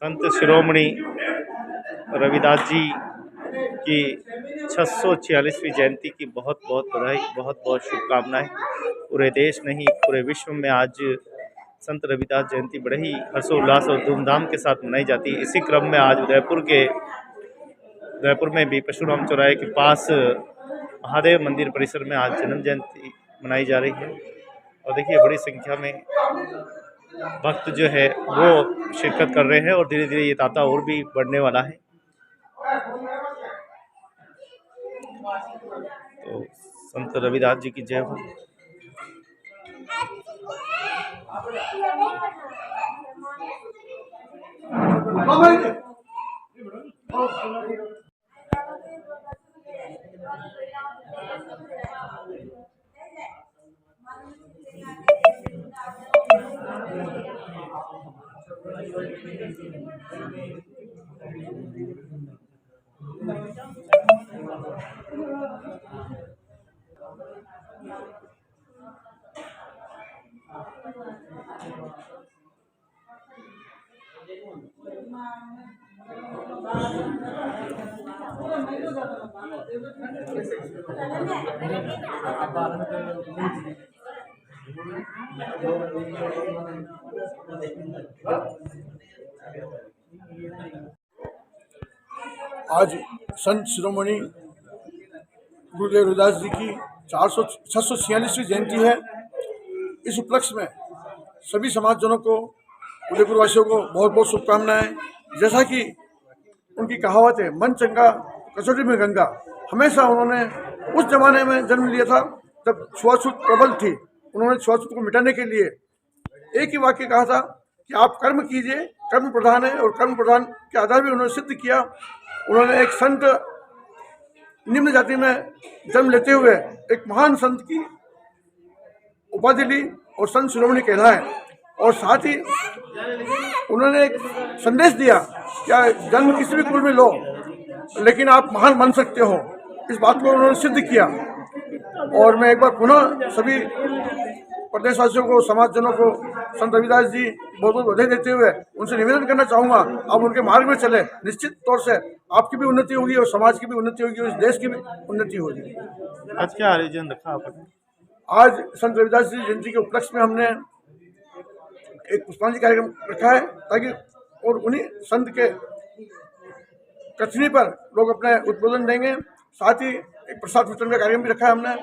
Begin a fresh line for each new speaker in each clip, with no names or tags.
संत शिरोमणि रविदास जी की 646वीं जयंती की बहुत बहुत बधाई, बहुत बहुत शुभकामनाएं। पूरे देश नहीं, पूरे विश्व में आज संत रविदास जयंती बड़े ही हर्षोल्लास और धूमधाम के साथ मनाई जाती है। इसी क्रम में आज उदयपुर में भी परशुराम चौराहे के पास महादेव मंदिर परिसर में आज जन्म जयंती मनाई जा रही है। और देखिए, बड़ी संख्या में भक्त जो है वो शिरकत कर रहे हैं और धीरे धीरे ये तांता और भी बढ़ने वाला है। तो संत रविदास जी की जय हो।
आज संत शिरोमणि गुरुदेव रविदास जी की 646वीं जयंती है। इस उपलक्ष्य में सभी समाजजनों को, उदयपुर वासियों को बहुत बहुत शुभकामनाएं। जैसा कि उनकी कहावत है, मन चंगा कसौटी में गंगा। हमेशा उन्होंने उस जमाने में जन्म लिया था जब छुआछूत प्रबल थी। उन्होंने छुआछूत को मिटाने के लिए एक ही वाक्य कहा था कि आप कर्म कीजिए, कर्म प्रधान है, और कर्म प्रधान के आधार भी उन्होंने सिद्ध किया। उन्होंने एक संत निम्न जाति में जन्म लेते हुए एक महान संत की उपाधि ली और संत शिरोमणि कहलाए। और साथ ही उन्होंने एक संदेश दिया कि जन्म किसी भी कुल में लो, लेकिन आप महान बन सकते हो। इस बात को उन्होंने सिद्ध किया। और मैं एक बार पुनः सभी प्रदेशवासियों को, समाजजनों को संत रविदास जी बहुत बहुत बधाई देते हुए उनसे निवेदन करना चाहूँगा, आप उनके मार्ग में चले। निश्चित तौर से आपकी भी उन्नति होगी और समाज की भी उन्नति होगी और इस देश की भी उन्नति होगी।
आज क्या आयोजन रखा आपने?
आज संत रविदास जी जयंती के उपलक्ष्य में हमने एक पुष्पांजलि कार्यक्रम रखा है, ताकि और उन्हीं संत के कथनी पर लोग अपने उद्बोधन देंगे। साथ ही एक प्रसाद वितरण का कार्यक्रम भी रखा है हमने।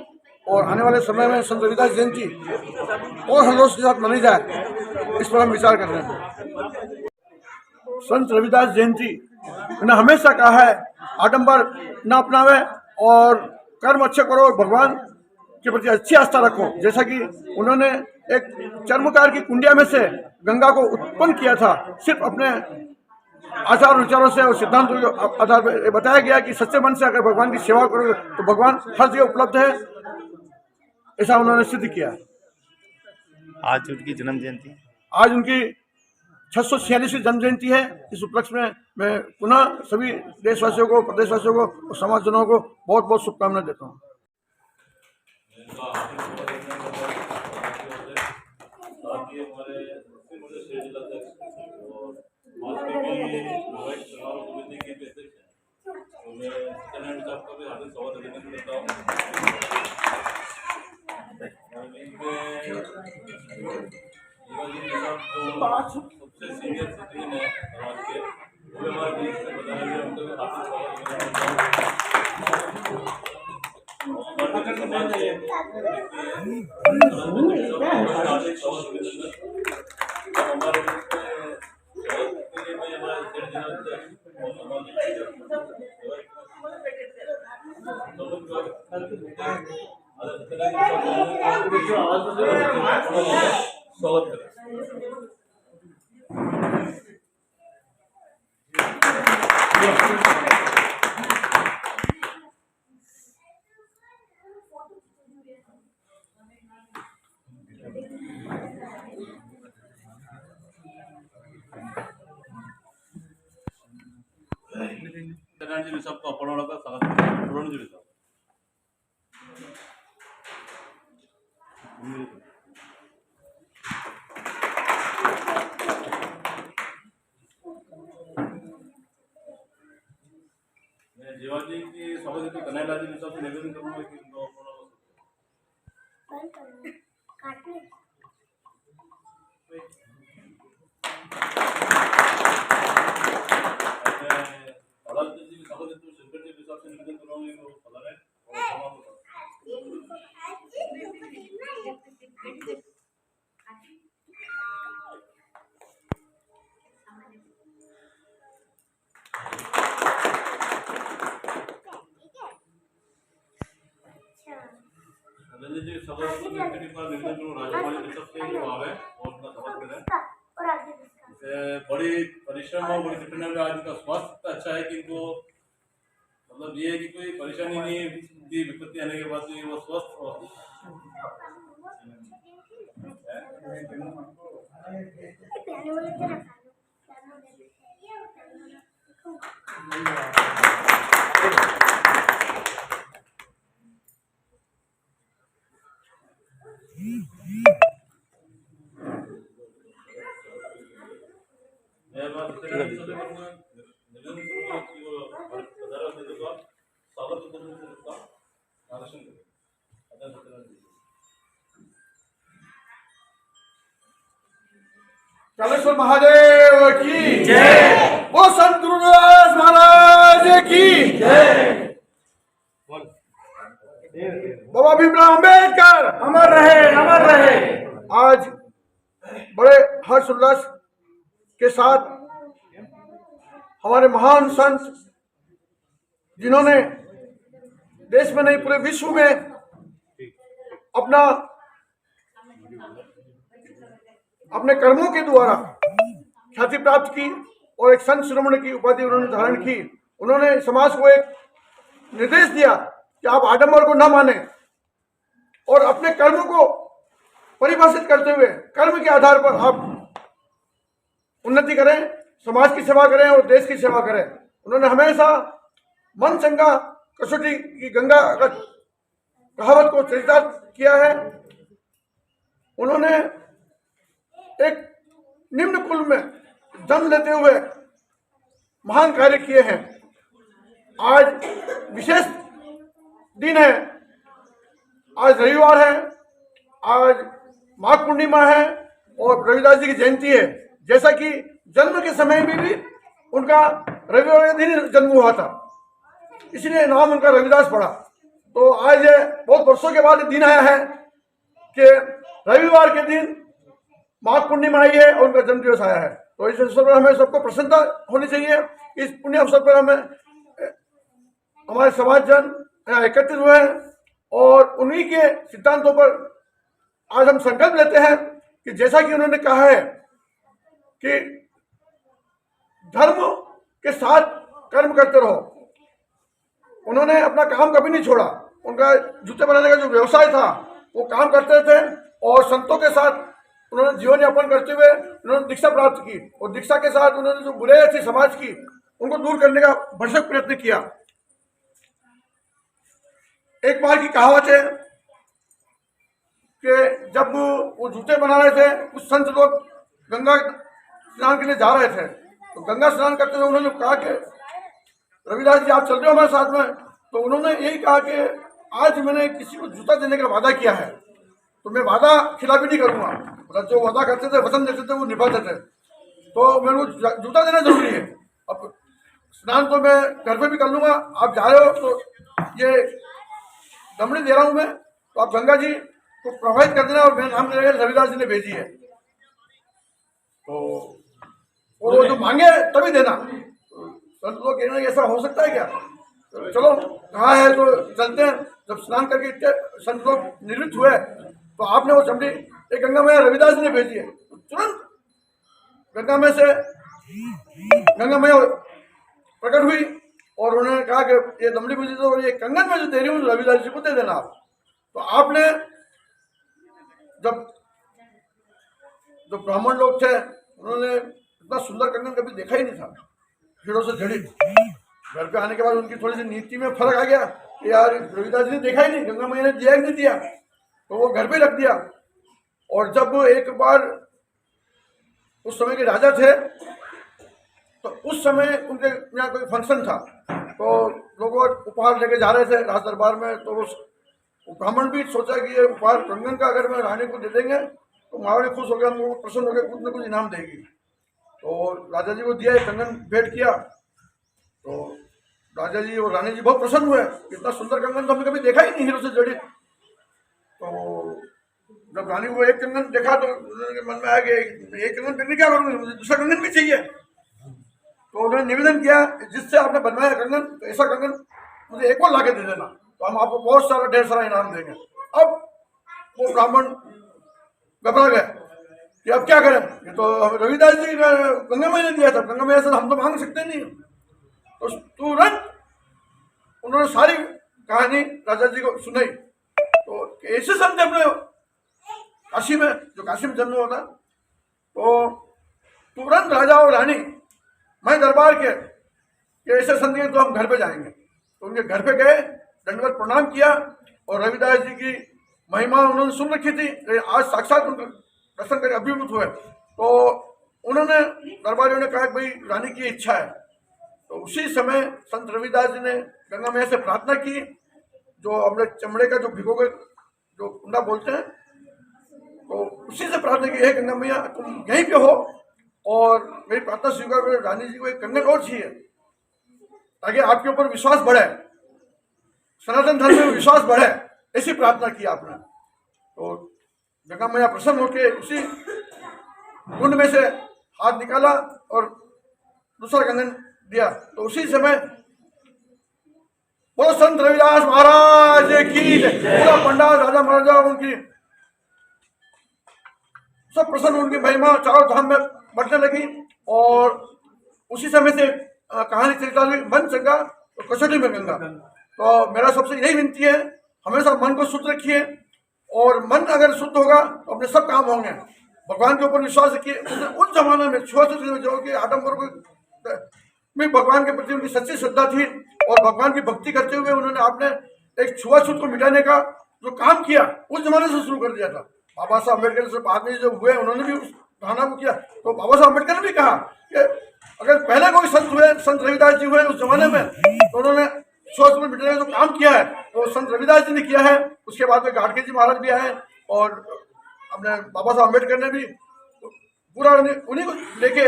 और आने वाले समय में संत रविदास जयंती और हर्षोल्लास के साथ मनाई जाए, इस पर हम विचार कर रहे हैं। संत रविदास जयंती मैंने हमेशा कहा है, आडंबर न अपनावे और कर्म अच्छे करो, भगवान के प्रति अच्छी आस्था रखो। जैसा कि उन्होंने एक चर्मकार की कुंडिया में से गंगा को उत्पन्न किया था, सिर्फ अपने आचार विचारों से और सिद्धांतों के आधार पर। बताया गया कि सच्चे मन से अगर भगवान की सेवा करोगे तो भगवान हर जगह उपलब्ध है। ऐसा उन्होंने सिद्ध किया।
आज उनकी जन्म जयंती,
आज उनकी 646वीं जन्म जयंती है। इस उपलक्ष्य में मैं पुनः सभी देशवासियों को, प्रदेशवासियों को और समाजजनों को बहुत बहुत शुभकामनाएं देता हूँ।
सबसे सीनियर सिटीजन है समाज के, वो हमारे बीच में बताया गया उनको काफी स्वागत करें। सबको अपना स्वागत जीवाजी की सभापति कन्हैया जी हिसाब से निवेदन करूंगा कि उनको अदालत जी की सभापति शंकर जी हिसाब से निवेदन करूंगा कि वो फला है और समाप्त होगा। नरेंद्र जी सभापति ने पर निवेदन करूं राज्यपाल जी हिसाब से वो आवे और अपना शपथ करें। जैसे बड़ी परिश्रम और बड़ी कठिनाई में आज का स्वास्थ्य अच्छा है कि इनको मतलब ये है कि कोई परेशानी नहीं थी, विपत्ति आने के बाद भी वो स्वस्थ और मैं बात निवेदन करूंगा कि वो अदालत ने जो स्वागत करने से उसका आरक्षण करें। अदालत
कालेश्वर महादेव की जय। वो संत गुरुदास महाराज की जय। बाबा भीमराव अम्बेडकर अमर रहे, अमर रहे। आज बड़े हर्ष उल्लास के साथ हमारे महान संत जिन्होंने देश में नहीं पूरे विश्व में अपने कर्मों के द्वारा ख्याति प्राप्त की और एक संत शिरोमणि की उपाधि उन्होंने धारण की। उन्होंने समाज को एक निर्देश दिया कि आप आडंबर को न माने और अपने कर्मों को परिभाषित करते हुए कर्म के आधार पर आप उन्नति करें, समाज की सेवा करें और देश की सेवा करें। उन्होंने हमेशा मन चंगा कसौटी की गंगा कहावत को चरितार्थ किया है। उन्होंने एक निम्न कुल में जन्म लेते हुए महान कार्य किए हैं। आज विशेष दिन है, आज रविवार है, आज माघ पूर्णिमा है और रविदास जी की जयंती है। जैसा कि जन्म के समय में भी उनका रविवार के दिन जन्म हुआ था, इसलिए नाम उनका रविदास पड़ा। तो आज बहुत वर्षों के बाद दिन आया है कि रविवार के दिन माघ पूर्णिमा आई है और उनका जन्म दिवस आया है। तो इस अवसर पर हमें सबको प्रसन्नता होनी चाहिए। इस पुण्य अवसर पर हमें हमारे समाज जन यहाँ एकत्रित हुए हैं और उन्हीं के सिद्धांतों पर आज हम संकल्प लेते हैं कि जैसा कि उन्होंने कहा है कि धर्म के साथ कर्म करते रहो। उन्होंने अपना काम कभी नहीं छोड़ा। उनका जूते बनाने का जो व्यवसाय था वो काम करते थे और संतों के साथ उन्होंने जीवन यापन करते हुए उन्होंने दीक्षा प्राप्त की और दीक्षा के साथ उन्होंने जो बुराई थी समाज की उनको दूर करने का भरसक प्रयत्न किया। एक बार की कहावत है कि जब वो जूते बना रहे थे कुछ संत लोग गंगा स्नान के लिए जा रहे थे, तो गंगा स्नान करते हुए उन्होंने कहा कि रविदास जी आप चल रहे हो हमारे साथ में। तो उन्होंने यही कहा कि आज मैंने किसी को जूता देने का वादा किया है तो मैं वादा खिलाफी नहीं करूंगा। मतलब जो वादा करते थे, वचन देते थे, वो निभाते थे। तो मेरे को जूता देना जरूरी है। अब स्नान तो मैं घर पे भी कर लूंगा, आप जा रहे हो तो ये दमड़ी दे रहा हूं मैं, तो आप गंगा जी को प्रभावित कर देना और मेरे नाम रविदास जी ने भेजी है। तो और वो जो मांगे तभी देना। संत लोग कह रहे हैं ऐसा हो सकता है क्या? तो चलो कहा है तो चलते हैं। जब स्नान करके इतने संत लोग निवृत्त हुए तो आपने वो चमड़ी एक गंगा मैया रविदास जी ने भेजी है। तो तुरंत गंगा में से गंगा मैया प्रकट हुई और उन्होंने कहा कि ये दमड़ी पूजी तो ये कंगन में जो दे रही हूँ रविदास जी को दे देना आप। तो आपने जब जो ब्राह्मण लोग थे उन्होंने इतना सुंदर कंगन कभी देखा ही नहीं था, हीरों से जड़ित। घर पे आने के बाद उनकी थोड़ी सी नीति में फर्क आ गया कि यार रविदास जी ने देखा ही नहीं, गंगा मैया ने दिया ही नहीं दिया, तो वो घर पे रख दिया। और जब एक बार उस समय के राजा थे तो उस समय उनके यहाँ कोई फंक्शन था, तो तो लोग उपहार लेके जा रहे थे राज दरबार में, तो वो ब्राह्मण भी सोचा कि ये उपहार कंगन का अगर मैं रानी को दे देंगे तो महारानी खुश हो गया, वो प्रसन्न हो गया, कुछ न कुछ इनाम देगी। तो राजा जी को दिया, एक कंगन भेंट किया। तो राजा जी और रानी जी बहुत प्रसन्न हुए, इतना सुंदर कंगन तो हमने कभी देखा ही नहीं हीरो से जड़ित। तो जब रानी को एक कंगन देखा तो उनके मन में आया कि एक कंगन फिर क्या करूँगी, मुझे दूसरा कंगन भी चाहिए। तो उन्होंने निवेदन किया, जिससे आपने बनवाया कंगन, तो ऐसा कंगन मुझे एक और ला के दे देना, तो हम आपको बहुत सारा ढेर सारा इनाम देंगे। अब वो ब्राह्मण घबरा गए कि अब क्या करें, ये तो रविदास जी ने गंगा मैया ने दिया था, गंगा मैया से हम तो मांग सकते नहीं। तो तुरंत उन्होंने सारी कहानी राजा जी को सुनाई। तो ऐसे संत अपने काशी में, जो काशी में जन्म हुआ था, तो तुरंत राजा और रानी मैं दरबार के ऐसे संत हैं तो हम घर पे जाएंगे। तो उनके घर पे गए, दंडवत प्रणाम किया, और रविदास जी की महिमा उन्होंने सुन रखी थी, आज साक्षात उनका दर्शन करके अभिभूत हुए। तो उन्होंने दरबारियों ने कहा कि भाई रानी की इच्छा है। तो उसी समय संत रविदास जी ने गंगा मैया से प्रार्थना की, जो अपने चमड़े का जो भिगो के जो कुंडा बोलते हैं, तो उसी से प्रार्थना की, है गंगा मैया तुम यहीं पे हो और मेरी प्रार्थना स्वीकार करो, रानी जी को एक कंगन और चाहिए ताकि आपके ऊपर विश्वास बढ़े, सनातन धर्म में विश्वास बढ़े, ऐसी प्रार्थना की आपने। तो गंगा मैया प्रसन्न होकर उसी कुंड में से हाथ निकाला और दूसरा कंगन दिया। तो उसी समय वो संत रविदास महाराज की पूरा पंडाल, राजा महाराजा उनकी सब प्रसन्न, उनकी महिमा चारों धाम में बढ़ने लगी। और उसी समय से कहानी चलता हुई, मन चंगा तो कसौटी में गंगा। तो मेरा सबसे यही विनती है, हमेशा मन को शुद्ध रखिए, और मन अगर शुद्ध होगा तो अपने सब काम होंगे। भगवान के ऊपर विश्वास रखिए। उस जमाने में छुआछूत जो कि आदमवर्ग में भगवान के प्रति उनकी सच्ची श्रद्धा थी, और भगवान की भक्ति करते हुए उन्होंने आपने एक छुआछूत को मिटाने का जो काम किया उस जमाने से शुरू कर दिया था। बाबा साहब अम्बेडकर से बाद में जो हुए, उन्होंने भी उस धारणा को किया। तो बाबा साहब अम्बेडकर ने भी कहा कि अगर पहले कोई संत हुए, संत रविदास जी हुए उस जमाने में, तो उन्होंने छुआछूत को मिटाने का जो काम किया है वो संत रविदास जी ने किया है। उसके बाद में गाड़गे जी महाराज भी आए, और अपने बाबा साहब अम्बेडकर ने भी पूरा उन्हीं को लेके,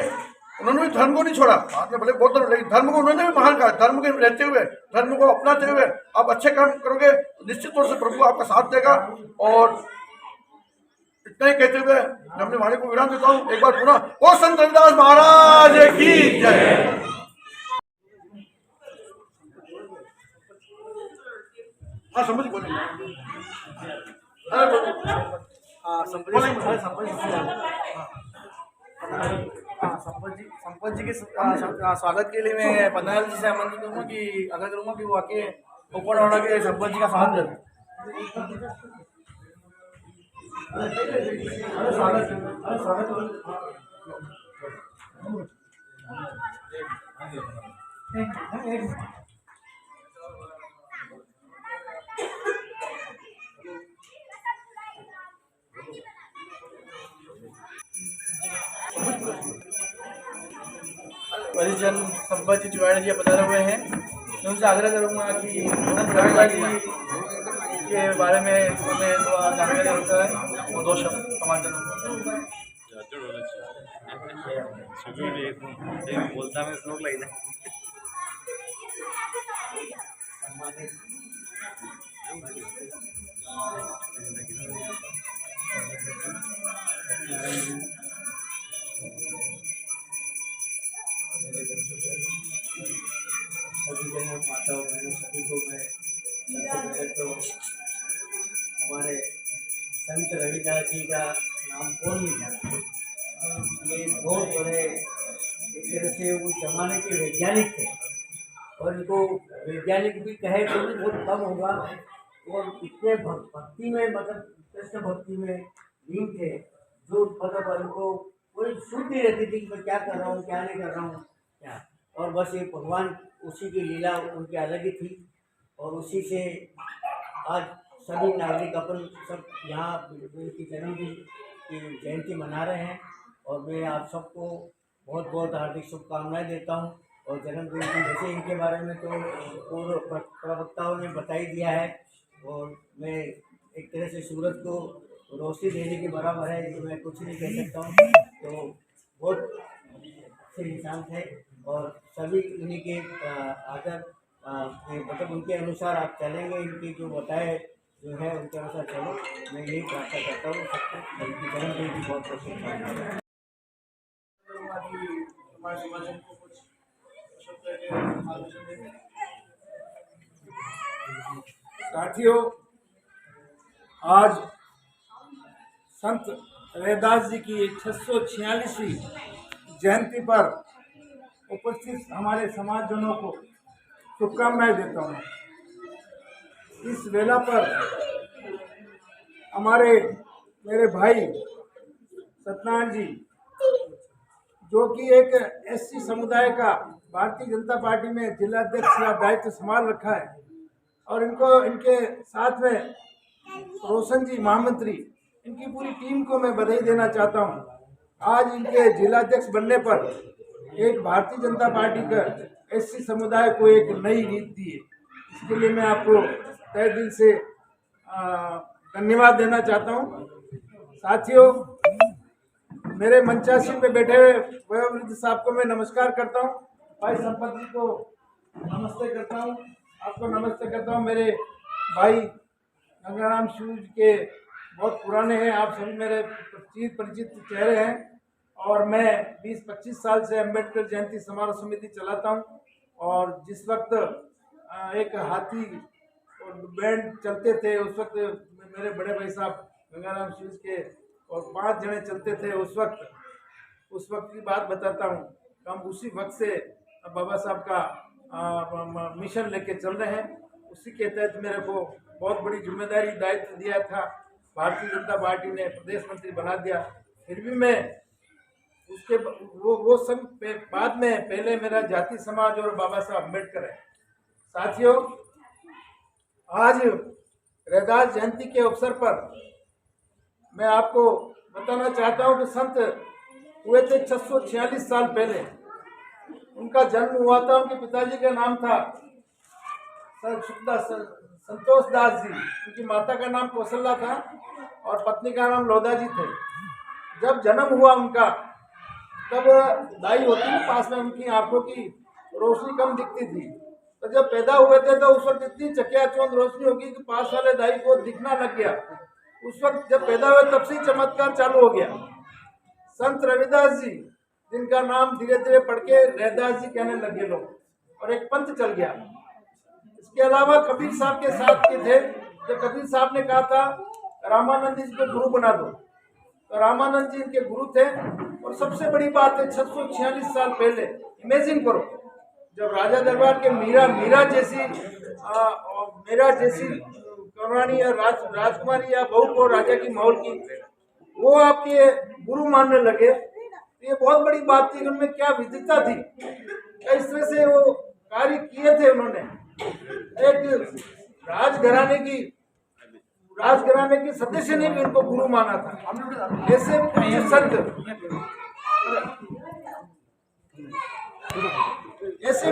उन्होंने भी धर्म को नहीं छोड़ा। बाद में भले बहुत धर्म, लेकिन धर्म को उन्होंने भी महान कहा। धर्म के रहते हुए, धर्म को अपनाते हुए आप अच्छे काम करोगे तो निश्चित तौर से प्रभु आपका साथ देगा। और इतना ही कहते हुए मैं अपनी वाणी को विराम देता हूँ। एक बार पुनः ओ संत रविदास महाराज की जय। हाँ समझ बोले,
संपत जी के स्वागत के लिए मैं पन्नालाल जी से आमंत्रित करूँगा कि अगर करूँगा कि वो आके ओपन ऑर्डर के संपत जी का स्वागत करें। परिजन संपत जी तिवारी जी पधारे हुए हैं। मैं उनसे आग्रह करूँगा कि रविदास जी के बारे में हमें थोड़ा जानकारी होता है, वो दो शब्द समाचार
बोलता में लोग लग
माताओं बहनों सभी को मैं तो हमारे संत रविदास जी का नाम कौन नहीं जानता। ये बहुत बड़े एक तरह से उस जमाने के वैज्ञानिक थे, और इनको वैज्ञानिक भी कहे तो भी बहुत कम होगा। और इतने भक्ति में, मतलब कृष्ण भक्ति में लीन थे, जो मतलब उनको कोई छूट नहीं रहती थी कि मैं क्या कर रहा हूँ, क्या नहीं कर रहा हूँ क्या। और बस ये भगवान, उसी की लीला उनकी अलग ही थी। और उसी से आज सभी नागरिक अपन सब यहाँ उनकी जन्मदिन की जयंती मना रहे हैं। और मैं आप सबको बहुत बहुत हार्दिक शुभकामनाएं देता हूँ। और जन्मदिन की वैसे इनके बारे में तो पूर्व प्रवक्ताओं ने बता ही दिया है। और मैं एक तरह से सूरज को रोशनी देने के बराबर है, तो मैं कुछ नहीं कह सकता हूँ। तो बहुत अच्छे इंसान थे और सभी इन्हीं के आदर मतलब उनके अनुसार आप चलेंगे, इनकी जो बताए जो है उनके अनुसार चलो। मैं यही प्रार्थना करता हूँ सबको, उनकी जन्मदिन की बहुत बहुत शुभकामनाएं।
हमारे समाज को कुछ शब्द के मार्गदर्शन देंगे।
साथियों, आज संत रैदास जी की 646वीं जयंती पर उपस्थित हमारे समाजजनों को शुभकामनाएं देता हूँ। इस वेला पर हमारे मेरे भाई सत्यनारायण जी, जो कि एक एससी समुदाय का भारतीय जनता पार्टी में जिलाध्यक्ष का दायित्व संभाल रखा है, और इनके साथ में रोशन जी महामंत्री, इनकी पूरी टीम को मैं बधाई देना चाहता हूं। आज इनके जिलाध्यक्ष बनने पर एक भारतीय जनता पार्टी का एससी समुदाय को एक नई रीत दी है। इसके लिए मैं आपको तहे दिल से धन्यवाद देना चाहता हूं। साथियों, मेरे मंचासीन में बैठे हुए वयोवृद्ध साहब को मैं नमस्कार करता हूं। भाई संपत जी को नमस्ते करता हूं, आपको नमस्ते करता हूं। मेरे भाई गंगाराम शिव के बहुत पुराने हैं, आप सभी मेरे परिचित चेहरे हैं। और मैं 20-25 साल से अम्बेडकर जयंती समारोह समिति चलाता हूं। और जिस वक्त एक हाथी और बैंड चलते थे, उस वक्त मेरे बड़े भाई साहब गंगाराम शिव के और 5 जने चलते थे। उस वक्त की बात बताता हूँ। हम उसी वक्त से बाबा साहब का मिशन लेके चल रहे हैं। उसी के तहत मेरे को बहुत बड़ी जिम्मेदारी दायित्व दिया था, भारतीय जनता पार्टी ने प्रदेश मंत्री बना दिया। फिर भी मैं उसके वो सब बाद में पहले मेरा जाति समाज और बाबा साहब अम्बेडकर है। साथियों, आज रैदास जयंती के अवसर पर मैं आपको बताना चाहता हूं कि संत हुए थे 646 साल पहले। उनका जन्म हुआ था, उनके पिताजी का नाम था संतोष दास जी। उनकी माता का नाम कौशल्या था और पत्नी का नाम लोधा जी थे। जब जन्म हुआ उनका, तब दाई होती थी पास में, उनकी आंखों की रोशनी कम दिखती थी। तो जब पैदा हुए थे तो उस वक्त इतनी चकियाचौंध रोशनी होगी कि पास वाले दाई को दिखना लग गया। उस वक्त जब पैदा हुए तब से चमत्कार चालू हो गया। संत रविदास जी, जिनका नाम धीरे धीरे पढ़ के रैदास जी कहने लगे लोग, और एक पंथ चल गया। इसके अलावा कबीर साहब के साथ के थे। जब कबीर साहब ने कहा था रामानंद जी को गुरु बना दो, तो रामानंद जी इनके गुरु थे। और सबसे बड़ी बात है, 646 साल पहले इमेजिन करो, जब राजा दरबार के मीरा जैसी कौरानी या राजकुमारी या बहू को राजा की महल की, वो आपके गुरु मानने लगे, तो ये बहुत बड़ी बात थी। उनमें क्या विद्वता थी, इस तरह से वो कार्य किए थे। उन्होंने एक राजघराने की सदस्य ने भी उनको गुरु माना था। ऐसे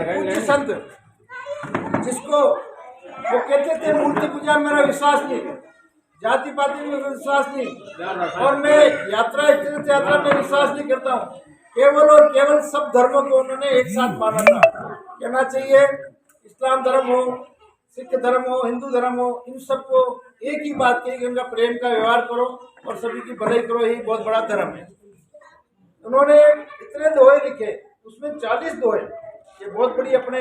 पूज्य संत जिसको वो कहते थे मूर्ति पूजा मेरा विश्वास नहीं, जाति पाति में विश्वास नहीं, और मैं तीर्थ यात्रा में विश्वास नहीं करता हूँ। केवल और केवल सब धर्मों को उन्होंने एक साथ माना था। कहना चाहिए इस्लाम धर्म हो, सिख धर्म हो, हिंदू धर्म हो, इन सबको एक ही बात कही कि उनका प्रेम का व्यवहार करो और सभी की भलाई करो, यही बहुत बड़ा धर्म है। उन्होंने इतने दोहे लिखे, उसमें 40 दोहे, ये बहुत बड़ी अपने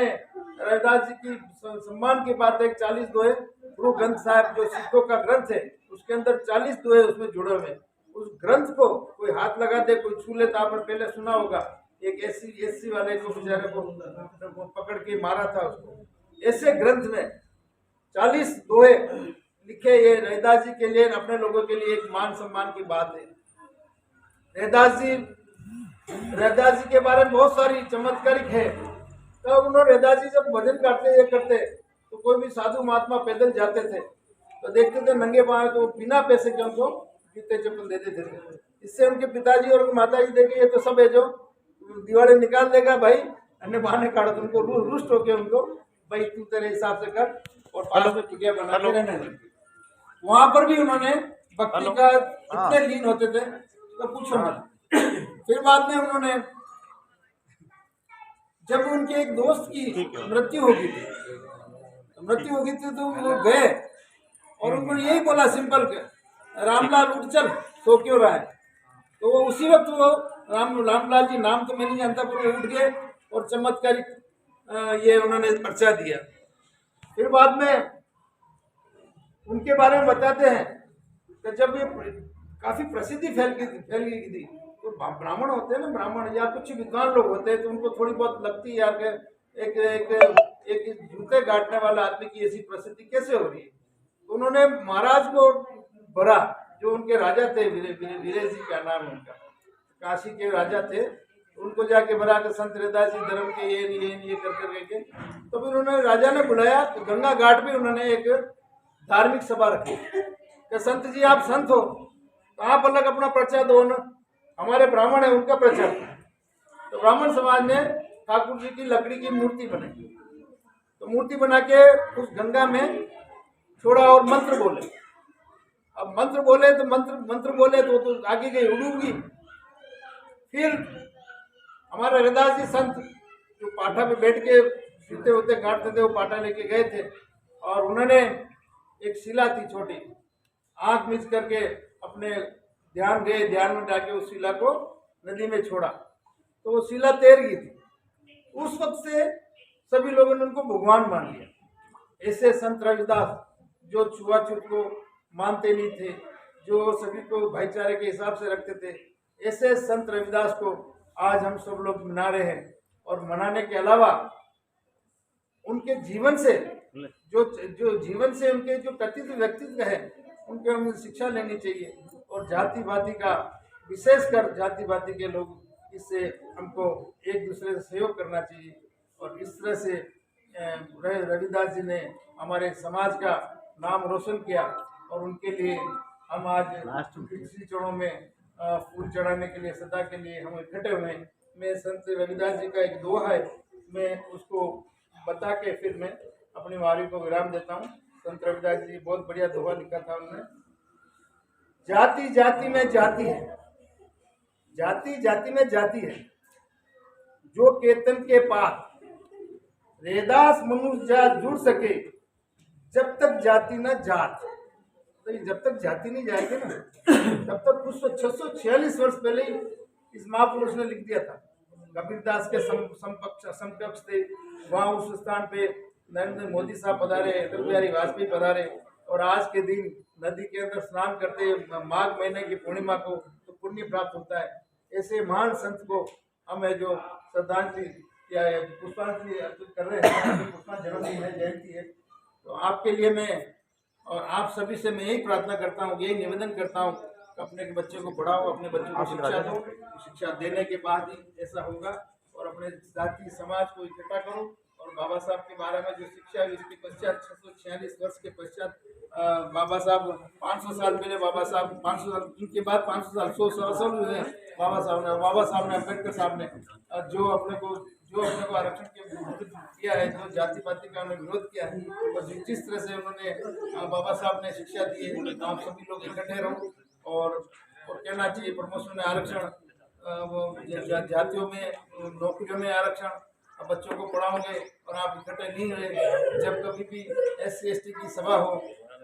रविदास जी की सम्मान की बात है। 40 दोहे गुरु ग्रंथ साहब जो सिखों का ग्रंथ है, उसके अंदर 40 दोहे उसमें जुड़े हुए। उस ग्रंथ को कोई हाथ लगा दे, कोई छू ले, तो आपने पहले सुना होगा, एक एससी वाले को बेचारे को पकड़ के मारा था उसको। ऐसे ग्रंथ में 40 दोहे लिखे। ये रविदास जी के लिए, अपने लोगों के लिए एक मान सम्मान की बात है। रविदास जी के बारे में बहुत सारी चमत्कारिक है। तो उन्होंने रविदास जी जब भजन करते तो कोई भी साधु महात्मा पैदल जाते थे तो देखते थे नंगे पाँव, तो बिना पैसे के उनको जूते चप्पल दे देते थे। इससे उनके पिताजी और उनकी माता जी देखे ये तो सब है जो दिवाली निकाल देगा भाई, अन्य बहाने काढ़ो तो उनको रुष्ट होके उनको भाई तू तेरे हिसाब से कर और पास में कुटिया बना के रहने लगे। वहां पर भी उन्होंने भक्ति का इतने लीन होते थे तो पूछो मत। फिर बाद में उन्होंने जब उनके एक दोस्त की मृत्यु हो गई थी तो वो गए और उनको यही बोला सिंपल के रामलाल उठ चल, सो क्यों रहा है। तो वो उसी वक्त वो रामलाल जी नाम तो मैं नहीं जानता पर वो उठ गए और चमत्कारिक ये उन्होंने पर्चा दिया। फिर बाद में उनके बारे में बताते हैं कि जब ये काफी प्रसिद्धि फैल गई थी तो ब्राह्मण होते हैं ना, ब्राह्मण या कुछ विद्वान लोग होते हैं तो उनको थोड़ी बहुत लगती है यार कि एक एक एक जूते गाड़ने वाला आदमी की ऐसी प्रसिद्धि कैसे हो रही है। तो उन्होंने महाराज को भरा, जो उनके राजा थे वीरे जी का नाम उनका, काशी के राजा थे, उनको जाके भरा के संत रविदास जी धर्म के ये कर करके। तो फिर उन्होंने राजा ने बुलाया तो गंगा घाट में उन्होंने एक धार्मिक सभा रखी कि संत जी आप संत हो तो आप अलग अपना पर्चा दो ना, हमारे ब्राह्मण है उनका प्रचार। तो ब्राह्मण समाज ने ठाकुर जी की लकड़ी की मूर्ति बनाई, तो मूर्ति बना के उस गंगा में छोड़ा और मंत्र बोले। अब मंत्र बोले तो आगे गई डूबगी। फिर हमारे रविदास जी संत जो पाठा पे बैठ के सीते होते गाड़ते थे वो पाठा लेके गए थे और उन्होंने एक शिला थी छोटी, आंख मीच करके अपने ध्यान में डाके उस शिला को नदी में छोड़ा तो वो शिला तैर गई थी। उस वक्त से सभी लोगों ने उनको भगवान मान लिया। ऐसे संत रविदास जो छुआछूत को मानते नहीं थे, जो सभी को भाईचारे के हिसाब से रखते थे, ऐसे संत रविदास को आज हम सब लोग मना रहे हैं। और मनाने के अलावा उनके जीवन से जो जीवन से उनके जो कथित व्यक्तित्व है उनके हमें शिक्षा लेनी चाहिए। और जाति भाति का, विशेषकर जाति भाति के लोग, इससे हमको एक दूसरे से सहयोग करना चाहिए। और इस तरह से रविदास जी ने हमारे समाज का नाम रोशन किया और उनके लिए हम आज श्री चरणों में फूल चढ़ाने के लिए सदा के लिए हम इकट्ठे हुए। मैं संत रविदास जी का एक दोहा है, मैं उसको बता के फिर मैं अपनी वाणी को विराम देता हूँ। संत रविदास जी बहुत बढ़िया दोहा लिखा था उन्होंने। जाति जाति में जाति है, जाति जाति में जाति है, जो केतन के पात रेदास मनुष्य जात जुड़ सके, जब तक जाति न जात। तो जब तक जाति नहीं जाएगी ना तब तक कुछ 646 वर्ष पहले ही इस महापुरुष ने लिख दिया था। कबीरदास के समकक्ष थे। वहाँ उस स्थान पे नरेंद्र मोदी साहब पधारे, अटल बिहारी वाजपेयी पधारे और आज के दिन नदी के अंदर स्नान करते माघ महीने की पूर्णिमा को तो पुण्य प्राप्त होता है। ऐसे महान संत को हमें जो श्रद्धांजलि या पुष्पांजलि अर्पित कर रहे हैं, पुष्पांजलि जन्मदिन है, जयंती है, तो आपके लिए मैं और आप सभी से मैं यही प्रार्थना करता हूँ, यही निवेदन करता हूँ कि अपने बच्चे को पढ़ाओ, अपने बच्चों को शिक्षा दो। शिक्षा देने के बाद ही ऐसा होगा। और अपने जाति समाज को इकट्ठा करो। और बाबा साहब के बारे में जो शिक्षा है इसके पश्चात 646 वर्ष के पश्चात बाबा साहब 500 साल पहले बाबा साहब 500 साल इनके बाद 500 साल 100 साल हुए बाबा साहब ने अम्बेडकर साहब ने जो अपने को आरक्षण के विरोध किया है, जो जाति पाति का उन्होंने विरोध किया है और जिस तरह से उन्होंने बाबा साहब ने शिक्षा दी है, तो आप सभी लोग इकट्ठे रहो। और कहना चाहिए प्रमोशन में आरक्षण, जातियों में नौकरियों में आरक्षण, बच्चों को पढ़ाओगे और आप इकट्ठे नहीं रहे। जब कभी भी SC ST की सभा हो,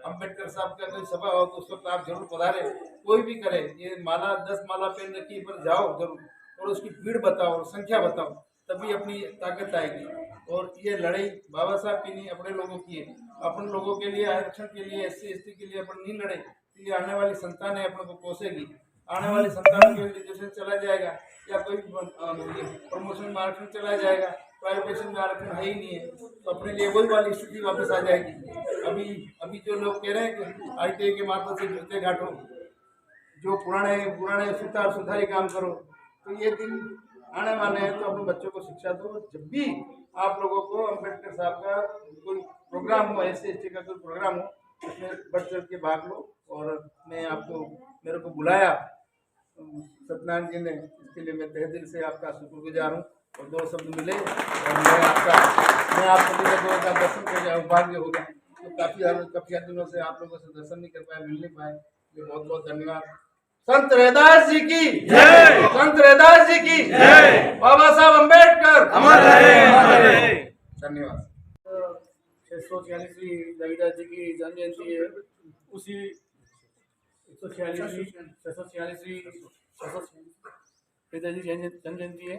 अम्बेडकर साहब का कोई सभा हो तो उस वक्त आप जरूर पधारे। कोई भी करे, ये माला 10 माला पहन रखी पर जाओ जरूर और उसकी भीड़ बताओ और संख्या बताओ, तभी अपनी ताकत आएगी। और ये लड़ाई बाबा साहब की नहीं, अपने लोगों की है। अपन लोगों के लिए आरक्षण के लिए SC ST के लिए अपन नहीं लड़े तो ये आने वाली संतानें अपने को कोसेगी। आने वाली संतानों के एजुकेशन चला जाएगा या कोई प्रमोशन में आरक्षण चला जाएगा, प्राइवेटेशन में आरक्षण है ही नहीं है, तो अपने लिए वही वाली स्थिति वापस आ जाएगी। अभी जो लोग कह रहे हैं कि ITI के माध्यम से जूते घाटो, जो पुराने सुधारी काम करो, तो ये दिन आने वाले हैं। तो अपने बच्चों को शिक्षा दो। जब भी आप लोगों को अम्बेडकर साहब का कोई प्रोग्राम हो, SC ST का कोई प्रोग्राम हो, उसमें बढ़ चढ़ के भाग लो। और मेरे को बुलाया सत्यनारायण जी ने, इसके लिए मैं तहे दिल से आपका शुक्रगुजार हूँ।
और दो शब्द मिले और मैं आप सभी लोगों का दर्शन कर भाग्य हो गया। तो काफी दिनों से आप लोगों से दर्शन नहीं कर पाए, मिल नहीं पाए, ये बहुत बहुत धन्यवाद। संत रैदास जी की जय, संत रैदास जी की जय, बाबा साहब अम्बेडकर
अमर रहे।
धन्यवाद। 646वीं रविदास जी की जन्म जयंती है, उसी 646वीं रविदास जी जन्म जयंती है,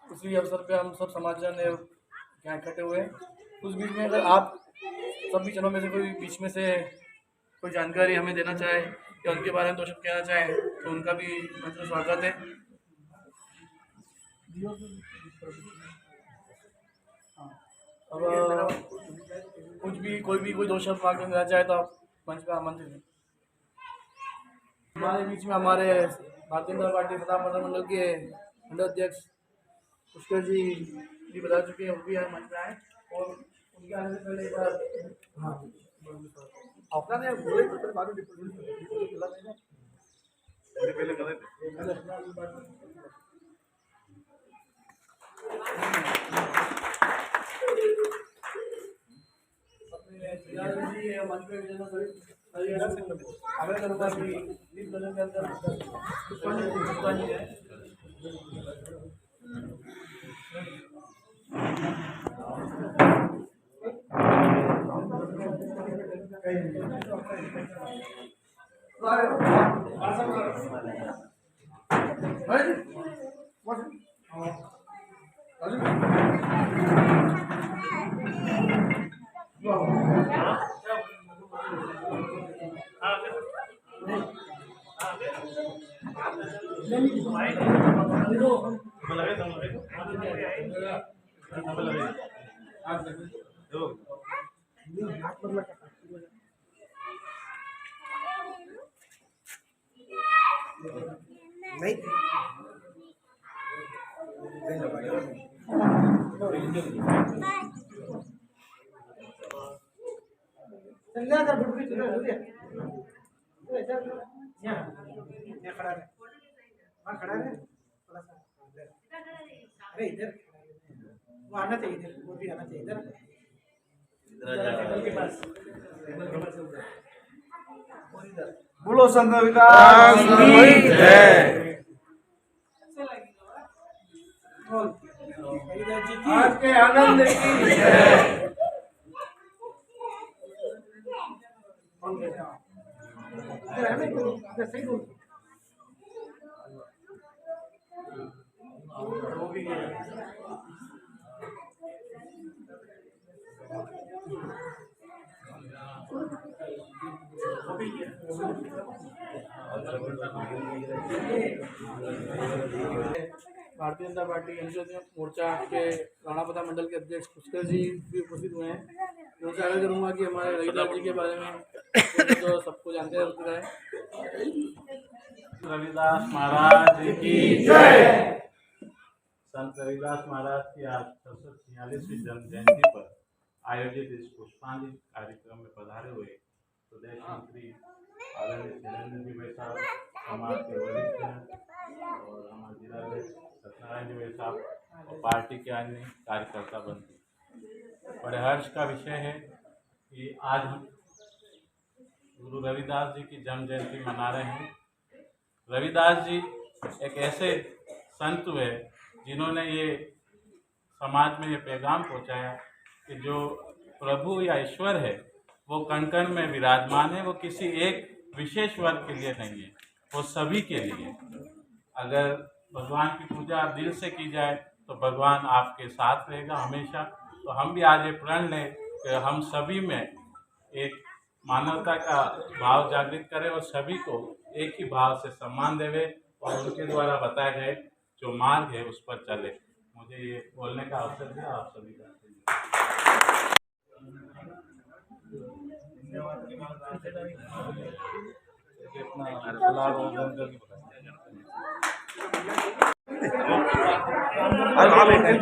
उसी अवसर पे हम सब समाजजन यहाँ इकट्ठे हुए हैं। उस बीच में अगर आप सभी जनों में से कोई बीच में से कोई जानकारी हमें देना चाहे या उनके बारे में दो शब्द कहना चाहे तो उनका भी मंच में स्वागत है। अब कोई दो शब्द वाक्य देना चाहे तो आप मंच पे आमंत्रित हैं। हमारे बीच में हमारे भारतीय जनता पार्टी प्रताप मंडल के मंडल अध्यक्ष पुष्कर जी भी बता चुके हैं, वो भी मंच में आए और उनके आने से पहले एक बार अपना ने बोले तो बाद में आगे करूँगा कि इस भजन के अंदर पुष्पांजलि है।
अरे इधर वो आना चाहिए, इधर वो भी आना चाहिए, इधर के पास।
बोलो संत रविदास की जय। आज के आनंद की जय। भारतीय जनता पार्टी संसदीय मोर्चा के राणा प्रताप मंडल के अध्यक्ष पुष्कर जी भी उपस्थित हुए हैं। मैं उनसे आग्रह करूँगा कि हमारे रविदास जी के बारे में तो सबको जानकारी होती है।
रविदास महाराज की जय। संत रविदास महाराज की आज 646वीं जन्म जयंती पर आयोजित इस पुष्पांजलि कार्यक्रम में पधारे हुए प्रदेश मंत्री आदरणीय शैलेंद्र जी भाई साहब, समाज के वरिष्ठ और हमारे जिलाध्यक्ष सत्यनारायण जी भाई साहब और पार्टी के अन्य कार्यकर्ता बंधु, बड़े हर्ष का विषय है कि आज हम गुरु रविदास जी की जन्म जयंती मना रहे हैं। रविदास जी एक ऐसे संत हुए जिन्होंने ये समाज में ये पैगाम पहुंचाया कि जो प्रभु या ईश्वर है वो कण कण में विराजमान है, वो किसी एक विशेष वर्ग के लिए नहीं है, वो सभी के लिए। अगर भगवान की पूजा दिल से की जाए तो भगवान आपके साथ रहेगा हमेशा। तो हम भी आज ये प्रण लें कि हम सभी में एक मानवता का भाव जागृत करें और सभी को एक ही भाव से सम्मान देवे और उनके द्वारा बताए गए जो मार्ग है उस पर चले। मुझे ये बोलने का अवसर दिया आप सभी का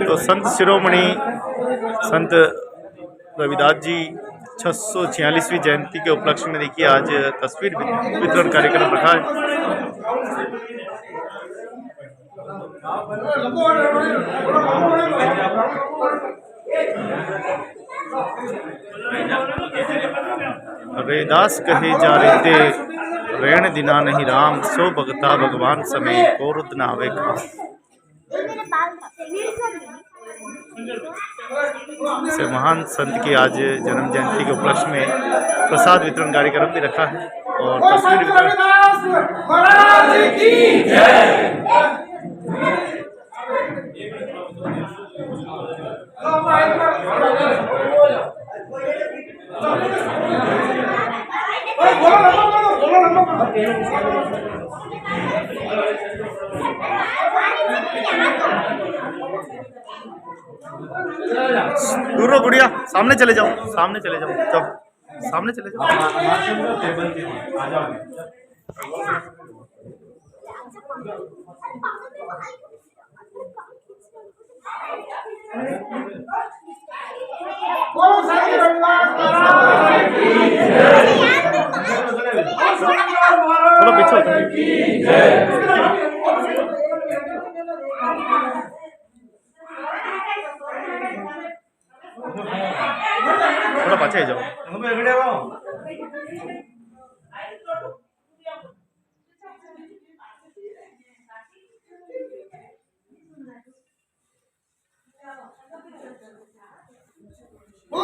तो संत शिरोमणि संत रविदास जी 646वीं जयंती के उपलक्ष्य में देखिए आज तस्वीर वितरण कार्यक्रम रखा है। रविदास कहे जा रहे थे रेण दिना नहीं राम सो भगता भगवान समय को रुद ना आवे खाम। से महान संत की आज जन्म जयंती के उपलक्ष्य में प्रसाद वितरण कार्यक्रम भी रखा है और तस्वीर दूर रहो गुड़िया, सामने चले जाओ, सामने चले जाओ, जब सामने चले जाओ। थोड़ा पीछे थोड़ा पाछे जाओ।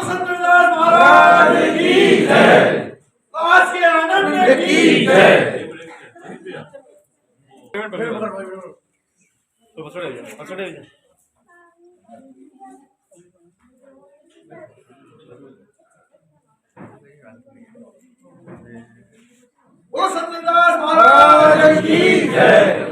संत रविदास महाराज की जय। आज के आनंद की जय। वो संत रविदास महाराज की जय।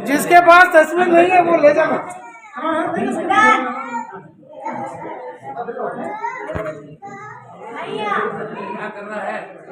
जिसके पास तस्वीर नहीं है वो ले जाओ।
क्या करना है?